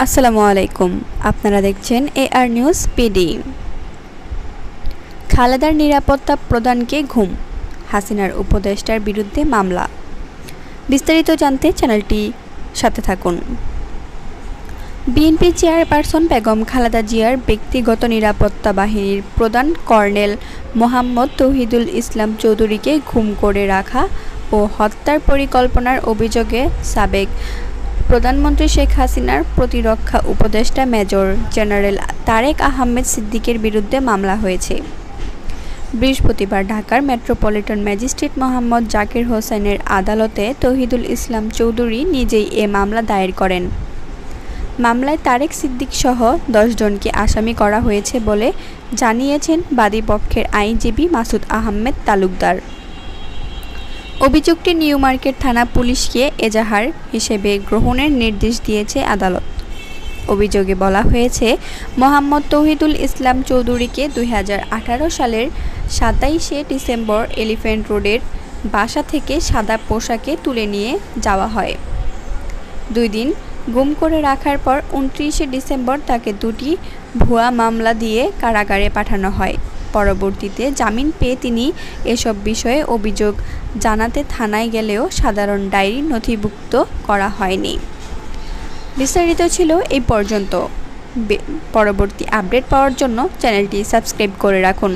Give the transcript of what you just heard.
আসসালামু আলাইকুম। আপনারা দেখছেন এআর নিউজ পিডি। খালেদার নিরাপত্তা প্রদানকে ঘুম, হাসিনার উপদেষ্টার বিরুদ্ধে মামলা। বিস্তারিত জানতে চ্যানেলটি সাথে থাকুন। বিএনপি চেয়ারপারসন বেগম খালেদা জিয়ার ব্যক্তিগত নিরাপত্তা বাহিনীর প্রধান কর্নেল মোহাম্মদ তৌহিদুল ইসলাম চৌধুরীকে গুম করে রাখা ও হত্যার পরিকল্পনার অভিযোগে সাবেক প্রধানমন্ত্রী শেখ হাসিনার প্রতিরক্ষা উপদেষ্টা মেজর জেনারেল তারেক আহমেদ সিদ্দিকের বিরুদ্ধে মামলা হয়েছে। বৃহস্পতিবার ঢাকার মেট্রোপলিটন ম্যাজিস্ট্রেট মোহাম্মদ জাকির হোসেনের আদালতে তৌহিদুল ইসলাম চৌধুরী নিজেই এ মামলা দায়ের করেন। মামলায় তারেক সিদ্দিক সহ 10 জনকে আসামি করা হয়েছে বলে জানিয়েছেন বাদীপক্ষের আইনজীবী মাসুদ আহমেদ তালুকদার। অভিযোগটি নিউ মার্কেট থানা পুলিশকে এজাহার হিসেবে গ্রহণের নির্দেশ দিয়েছে আদালত। অভিযোগে বলা হয়েছে, মোহাম্মদ তৌহিদুল ইসলাম চৌধুরীকে 2018 সালের 27শে ডিসেম্বর এলিফ্যান্ট রোডের বাসা থেকে সাদা পোশাকে তুলে নিয়ে যাওয়া হয়। 2 দিন গুম করে রাখার পর 29শে ডিসেম্বর তাকে 2টি ভুয়া মামলা দিয়ে কারাগারে পাঠানো হয়। পরবর্তীতে জামিন পেয়ে তিনি এসব বিষয়ে অভিযোগ জানাতে থানায় গেলেও সাধারণ ডায়েরি নথিভুক্ত করা হয়নি। বিস্তারিত ছিল এই পর্যন্ত। পরবর্তী আপডেট পাওয়ার জন্য চ্যানেলটি সাবস্ক্রাইব করে রাখুন।